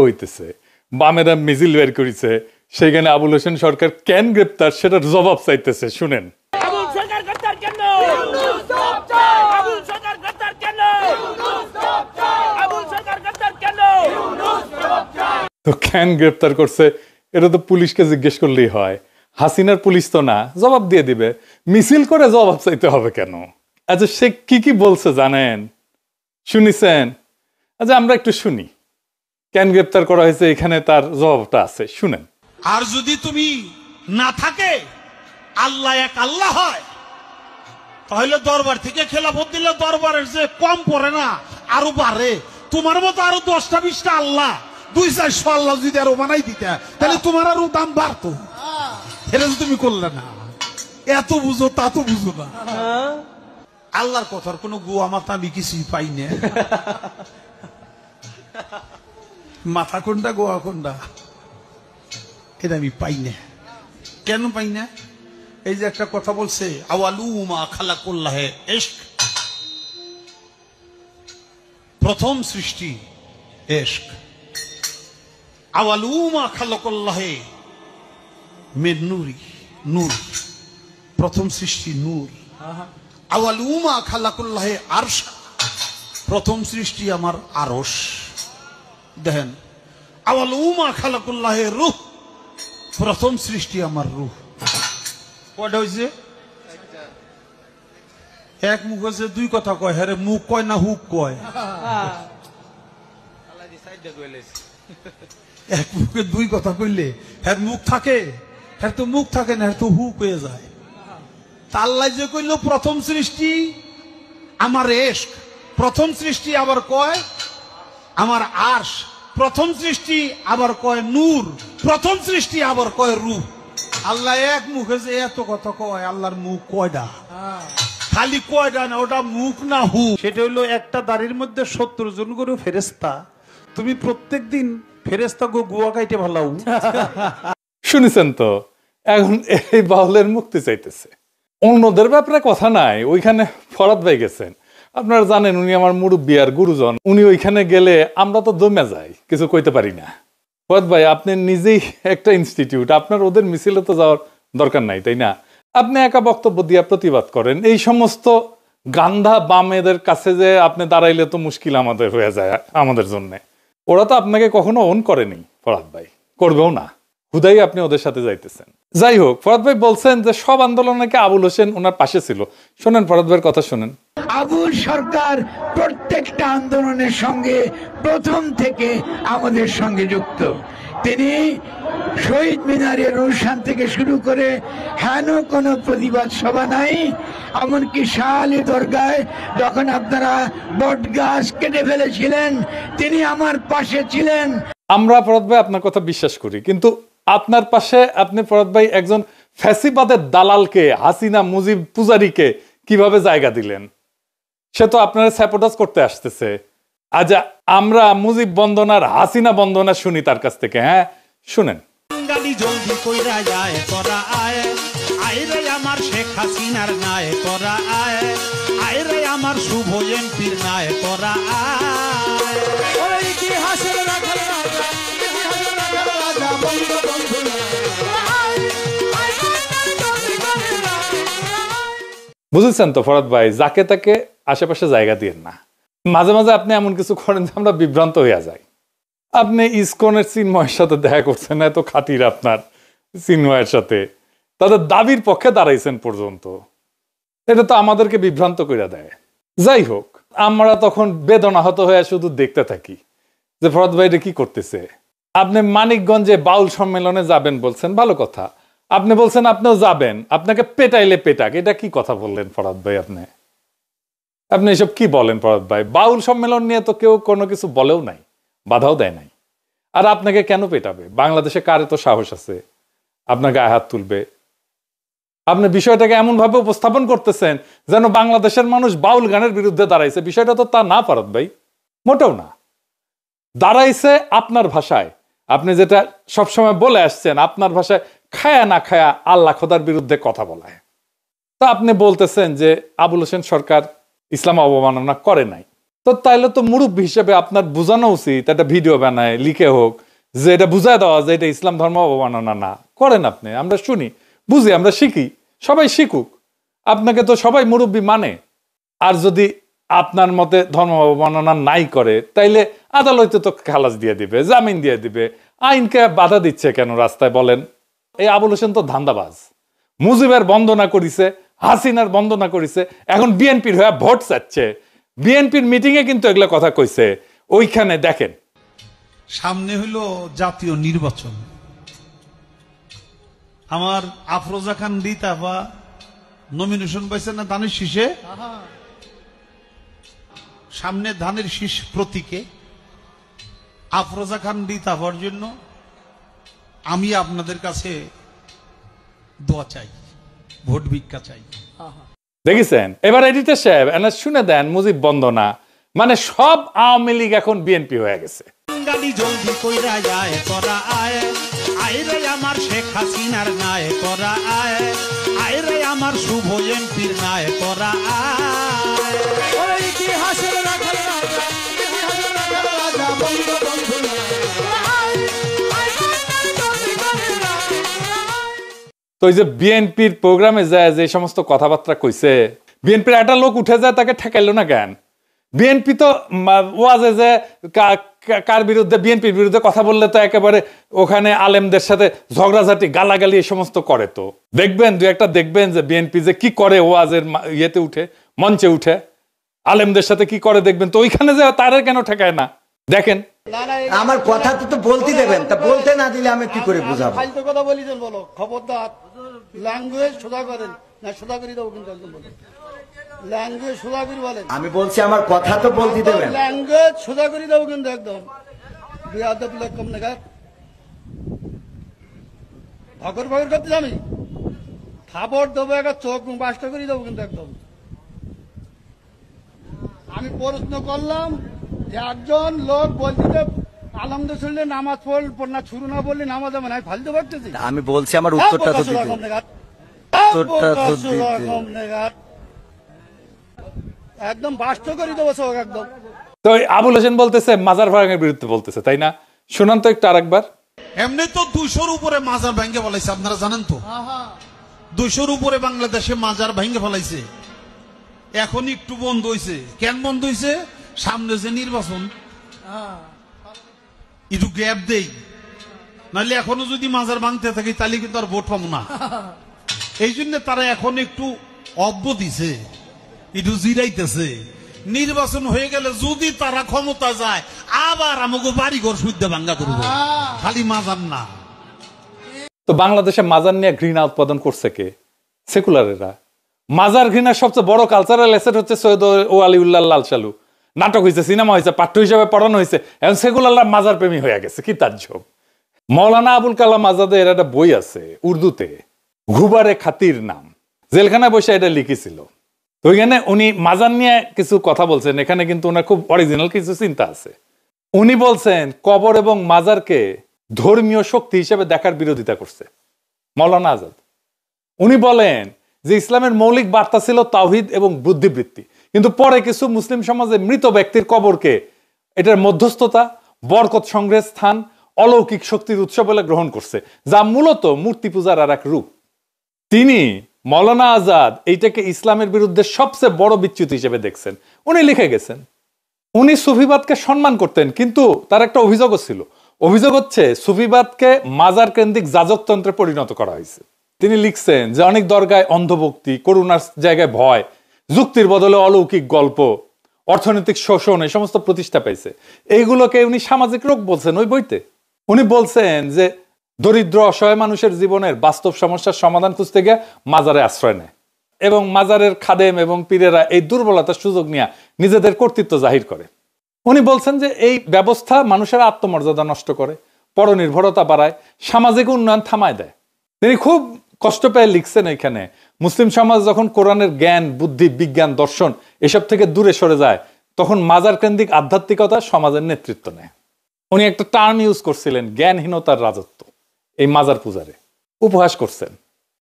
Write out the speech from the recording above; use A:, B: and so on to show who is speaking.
A: হইতেছে, বামেরা মিছিল বের করেছে, সেখানে আবুল হোসেন সরকার কেন গ্রেপ্তার সেটার জবাব চাইতেছে। শুনেন। তো কেন গ্রেপ্তার করছে এটা তো পুলিশকে জিজ্ঞেস করলেই হয়। হাসিনার পুলিশ তো না, জবাব দিয়ে দিবে। মিছিল করে জবাব চাইতে হবে কেন? আচ্ছা, সে কি কি বলছে জানেন? শুনিছেন? আচ্ছা, আমরা একটু শুনি কেন গ্রেপ্তার করা হয়েছে, এখানে তার জবাবটা আছে, শুনেন।
B: আর যদি তুমি না থাকে, আল্লাহ এক আল্লাহ হয়, তাহলে দরবার থেকে খেলাফত দিলে দরবারের যে কম পড়ে না, আরো বাড়ে। তোমার মতো আরো 10টা 20টা আল্লাহ, 200-400 আল্লাহ যদি আরো বানাই দিতে, তাহলে তোমার আরো দাম বাড়তো। এটা তুমি করলে না, এত বুঝো তা তো বুঝো না। আল্লাহর কথার কোনো গোয়া মাথা আমি কিছুই পাই না। মাথা কোনটা গোয়া কোনটা এটা আমি পাই না। কেন পাই না? এই যে একটা কথা বলছে, আওয়ালুমা খালাকুল্লাহে ইশক, প্রথম সৃষ্টি ইশক। আওয়ালুমা খালাকুল্লাহে মিন নূরি, নূর, প্রথম সৃষ্টি নূর। আওয়ালুমা খালাকুল্লাহে আরশ, প্রথম সৃষ্টি আমার আরশ। দেখেন, আওয়ালুমা খালাকুল্লাহে রূহ, প্রথম সৃষ্টি আমার রূহ। কয়টা হয়েছে? এক মুখ হয়েছে, দুই কথা কয়। হ্যাঁ, মুখ কয় না হুক কয়? এক মুখে দুই কথা কইলে হ্যাঁ মুখ থাকে, হ্যাঁ তো মুখ থাকে না, হ্যাঁ তো হুক হয়ে যায়। আল্লাহ যে কইল প্রথম সৃষ্টি আমার ইশক, প্রথম সৃষ্টি আবার কয় আমার আরশ, প্রথম সৃষ্টি আবার কয় নূর, প্রথম সৃষ্টি আবার কয় রূহ। আল্লাহ এক মুখে যে এত কথা কয়, আল্লাহর মুখ কয়টা? খালি কয়টা না, ওটা মুখ না হু। সেটা হইলো একটা দাড়ির মধ্যে 70 জন করে ফেরেশতা। তুমি প্রত্যেক দিন ফেরেশতা গোয়া কাইটে ভালাও।
A: শুনেছেন তো? এখন এই বাউলের মুক্তি চাইতেছে, অন্যদের ব্যাপারে কথা নাই। ওইখানে ফরাদ ভাই গেছেন, আপনারা জানেন উনি আমার মুরব্বী আর গুরুজন। উনি ওইখানে গেলে আমরা তো দমে যাই, কিছু কইতে পারি না। ফরাদ ভাই, আপনি নিজেই একটা ইনস্টিটিউট, আপনার ওদের মিছিলে তো যাওয়ার দরকার নাই, তাই না? আপনি একা বক্তব্য দিয়ে প্রতিবাদ করেন। এই সমস্ত গান্ধা বামেদের কাছে যে আপনি দাঁড়াইলে তো মুশকিল আমাদের হয়ে যায়, আমাদের জন্য। ওরা তো আপনাকে কখনো অন করেনি ফরাদ ভাই, করবেও না। হুদাই আপনি ওদের সাথে যাইতেছেন। যাই হোক, ফরাদ ভাই বলছেন যে সব আন্দোলনে নাকি আবুল হোসেন ওনার পাশে ছিল। শোনেন ফরাদ ভাইয়ের কথা শোনেন।
C: আবুল সরকার প্রত্যেকটা আন্দোলনের সঙ্গে প্রথম থেকে আমাদের সঙ্গে যুক্ত। তিনি শহীদ মিনারের অনুষ্ঠান থেকে শুরু করে হেন কোনো প্রতিবাদ সভা নাই, এমনকি শাহালি দরগায় যখন আপনারা বট গাছ কেটে ফেলেছিলেন, তিনি আমার পাশে ছিলেন।
A: আমরা ফরাদ ভাই আপনার কথা বিশ্বাস করি, কিন্তু আপনার পাশে আপনি ফরাদ ভাই একজন ফ্যাসিবাদের দালালকে, হাসিনা মুজিব পূজারীকে কিভাবে জায়গা দিলেন? সে তো আপনারা স্যাপোটাস করতে আসতেছে। আজ আমরা মুজিব বন্দনার হাসিনা বন্দনা শুনি তার কাছ থেকে। হ্যাঁ, শুনেন।
B: জলদি কইরা যায় তোরা আয়, আয় রে আমার শেখ হাসিনার নায় তোরা আয়, আয় রে আমার শুভ এমপির নায় তোরা আয়। ওই ইতিহাসের রাখাল রাজা, ইতিহাসের রাখাল রাজা বঙ্গবন্ধু।
A: বুঝেছেন তো ফরাদ ভাই, যাকে তাকে আশেপাশে জায়গা দিয়েন না। মাঝে মাঝে আপনি এমন কিছু করেন যে আমরা বিভ্রান্ত হইয়া যাই। আপনি ইসকনের চিন্ময়ের সাথে দেখা করছেন, এত খাতির আপনার চিন্ময়ের সাথে, তাদের দাবির পক্ষে দাঁড়াইছেন পর্যন্ত। এটা তো আমাদেরকে বিভ্রান্ত করে দেয়। যাই হোক, আমরা তখন বেদনাহত হয়ে শুধু দেখতে থাকি যে ফরাদ ভাই এটা কি করতেছে। আপনি মানিকগঞ্জে বাউল সম্মেলনে যাবেন বলছেন, ভালো কথা। আপনি বলছেন আপনিও যাবেন, আপনাকে পেটাইলে পেটাক, এটা কি কথা বললেন ফরাদ ভাই? আপনি এসব কি বলেন ফরাদ ভাই? বাউল সম্মেলন নিয়ে তো কেউ কোনো কিছু বলেও নাই, বাধাও দেয় নাই। আর আপনাকে কেন পেটাবে? বাংলাদেশে কার এত সাহস আছে আপনার গায়ে হাত তুলবে? আপনি বিষয়টাকে এমন ভাবে উপস্থাপন করতেছেন যেন বাংলাদেশের মানুষ বাউল গানের বিরুদ্ধে দাঁড়াইছে। বিষয়টা তো তা না ফরাদ ভাই, মোটেও না। দাঁড়াইছে আপনার ভাষায়, আপনি যেটা সবসময় বলে আসছেন, আপনার ভাষায় খায়া না খায়া আল্লাহ খোদার বিরুদ্ধে কথা বলায়। তা আপনি বলতেছেন যে আবুল হোসেন সরকার ইসলাম অবমাননা করে নাই। তো তাইলে তো মুরব্বী হিসেবে আপনার বোঝানো উচিত, একটা ভিডিও বানায় লিখে হোক, যে এটা বুঝায় দেওয়া যে এটা ইসলাম ধর্ম অবমাননা না করেন আপনি, আমরা শুনি বুঝি, আমরা শিখি, সবাই শিখুক। আপনাকে তো সবাই মুরব্বী মানে। আর যদি আপনার মতে ধর্ম অবমাননা নাই করে, তাইলে আদালতে তো খালাস দিয়ে দিবে, জামিন দিয়ে দিবে। আইনকে বাধা দিচ্ছে কেন রাস্তায় বলেন? এই আবুল হোসেন তো ধান্দাবাজ। মুজিবের বন্দনা করিছে, হাসিনার বন্দনা করিছে, এখন বিএনপির হয়ে ভোট চাচ্ছে। বিএনপির মিটিং এ কিন্তু এগুলা কথা কইছে। ওইখানে দেখেন,
B: সামনে হইল জাতীয় নির্বাচন। আমার আফরোজা খান রিতাফা নমিনেশন পাইছে না ধানের শীষে, সামনে ধানের শীষ প্রতীকে আফরোজা খান রিতাফার জন্য আমি আপনাদের কাছে দোয়া চাই, ভোট ভিক্ষা চাই।
A: দেখেছেন? এবার এডিটর সাহেব এনা শুনে দেন মুজিব বন্দনা, মানে সব আওয়ামী লীগ এখন বিএনপি হয়ে গেছে।
B: জলদি কইরা যায় তোরা আয়, আয় রে আমার শেখ হাসিনার নায় তোরা আয়, আয় রে আমার শুভ এমপির নায় তোরা আয়। ইতিহাসের রাখাল রাজা, ইতিহাসের রাখাল রাজা বঙ্গবন্ধু।
A: তো এই যে বিএনপির প্রোগ্রামে যায় যে সমস্ত কথাবার্তা কইছে, বিএনপির একটা লোক উঠে যায়, তাকে ঠেকাইলো না কেন? বিএনপি তো ওয়াজে যে কার বিরুদ্ধে, বিএনপির বিরুদ্ধে কথা বললে তো একেবারে ওখানে আলেমদের সাথে ঝগড়াঝাটি গালাগালি এই সমস্ত করে। তো দেখবেন, দু একটা দেখবেন যে বিএনপি যে কি করে ওয়াজের ইয়েতে উঠে, মঞ্চে উঠে আলেমদের সাথে কি করে দেখবেন। তো ওইখানে যে তারা কেন ঠেকায় না দেখেন।
D: আমার কথা তো বলতে দেবেন, তা বলতে না দিলে আমি কি করে বুঝাবো?
E: ফালতু কথা বলিছেন, বলো খবরদার। ল্যাঙ্গুয়েজ সোজা করেন না, সোজা করে দেবো কিন্তু একদম বলেন। ল্যাঙ্গুয়েজ সোজা করে বলেন।
D: আমি বলছি আমার কথা তো বলতে দেবেন।
E: ল্যাঙ্গুয়েজ সোজা করে দেবো কিন্তু একদম। বিয়াদব লোক কম না ভগর ভগর করতে আমি খাবার দেবো, একটা চোখ বাসটা করে দেবো কিন্তু একদম। আমি প্রশ্ন করলাম যে একজন লোক বলছে আলহামদুলিল্লাহ নামাজ পড় না, শুরু না বললে নামাজ হবে না, ফালতু করতেছি।
D: আমি বলছি আমার উত্তরটা তো দিতে।
E: একদম বাস্ত করে দেবো সব একদম।
A: তো আবুল হোসেন বলতেছে মাজার ভাঙের বিরুদ্ধে বলতেছে, তাই না? শুনান তো একটু আরেকবার।
B: এমনি তো 200-র উপরে মাজার ভেঙে ফেলাইছে, আপনারা জানেন তো। 200-র উপরে বাংলাদেশে মাজার ভেঙে ফেলাইছে। এখন একটু বন্ধ হয়েছে। কেন বন্ধ হয়েছে? সামনে যে নির্বাচন, একটু গ্যাপ দেই, নাহলে এখনো যদি মাজার ভাঙতে থাকে তাহলে কিন্তু আর ভোট পাবো না। এই জন্য তারা এখন একটু অব্য দিছে, একটু জিরাইতেছে। নির্বাচন হয়ে গেলে যদি তারা ক্ষমতা যায়, আবার আমাকে বাড়িঘর শুদ্ধ ভাঙ্গা করবো, খালি মাজার না।
A: তো বাংলাদেশে মাজার নিয়ে ঘৃণা উৎপাদন করছে কে? সেকুলারেরা। মাজার ঘৃণার সবচেয়ে বড় কালচারাল অ্যাসেট হচ্ছে সৈয়দ ও আলিউল্লাহ লাল সালু। নাটক হয়েছে, সিনেমা হয়েছে, পাঠ্য হিসেবে পড়ানো হয়েছে। এখন সেকুলাররা মাজার প্রেমী হয়ে গেছে। কি তাজ্জব! মৌলানা আবুল কালাম আজাদের একটা বই আছে উর্দুতে, ঘুবারে খাতির নাম, জেলখানায় বসে এটা লিখেছিল। তো ওইখানে উনি মাজার নিয়ে কিছু কথা বলছেন। এখানে কিন্তু ওনার খুব অরিজিনাল কিছু চিন্তা আছে। উনি বলছেন কবর এবং মাজারকে ধর্মীয় শক্তি হিসেবে দেখার বিরোধিতা করছে মৌলানা আজাদ। উনি বলেন যে ইসলামের মৌলিক বার্তা ছিল তাওহীদ এবং বুদ্ধিবৃত্তি, কিন্তু পরে কিছু মুসলিম সমাজে মৃত ব্যক্তির কবরকে এটার মধ্যস্থতা, বরকত সংগ্রহের স্থান, অলৌকিক শক্তির উৎস বলে গ্রহণ করছে, যা মূলত মূর্তি পূজার আর এক রূপ। তিনি মৌলানা আজাদ এইটাকে ইসলামের বিরুদ্ধে সবচেয়ে বড় বিচ্যুতি হিসেবে দেখছেন। উনি লিখে গেছেন উনি সুফিবাদকে সম্মান করতেন, কিন্তু তার একটা অভিযোগও ছিল। অভিযোগ হচ্ছে সুফিবাদকে মাজার কেন্দ্রিক যাজকতন্ত্রে পরিণত করা হয়েছে। তিনি লিখছেন যে অনেক দরগায় অন্ধভক্তি, করুণার জায়গায় ভয়, যুক্তির বদলে অলৌকিক গল্প, অর্থনৈতিক শোষণ, এই সমস্ত প্রতিষ্ঠা পাইছে। এইগুলোকে উনি সামাজিক রোগ বলছেন ওই বইতে। উনি বলছেন যে দরিদ্র অসহায় মানুষের জীবনের বাস্তব সমস্যার সমাধান খুঁজতে গিয়ে মাজারে আশ্রয় নেয়, এবং মাজারের খাদেম এবং পীরেরা এই দুর্বলতার সুযোগ নিয়ে নিজেদের কর্তৃত্ব জাহির করে। উনি বলছেন যে এই ব্যবস্থা মানুষের আত্মমর্যাদা নষ্ট করে, পরনির্ভরতা বাড়ায়, সামাজিক উন্নয়ন থামায় দেয়। তিনি খুব কষ্ট পেয়ে লিখছেন এখানে, মুসলিম সমাজ যখন কোরআনের জ্ঞান, বুদ্ধি, বিজ্ঞান, দর্শন এসব থেকে দূরে সরে যায়, তখন মাজার কেন্দ্রিক আধ্যাত্মিকতা সমাজের নেতৃত্ব নেয়। উনি একটা টার্ম ইউজ করছিলেন, জ্ঞানহীনতার রাজত্ব, এই মাজার পূজারে উপহাস করছেন।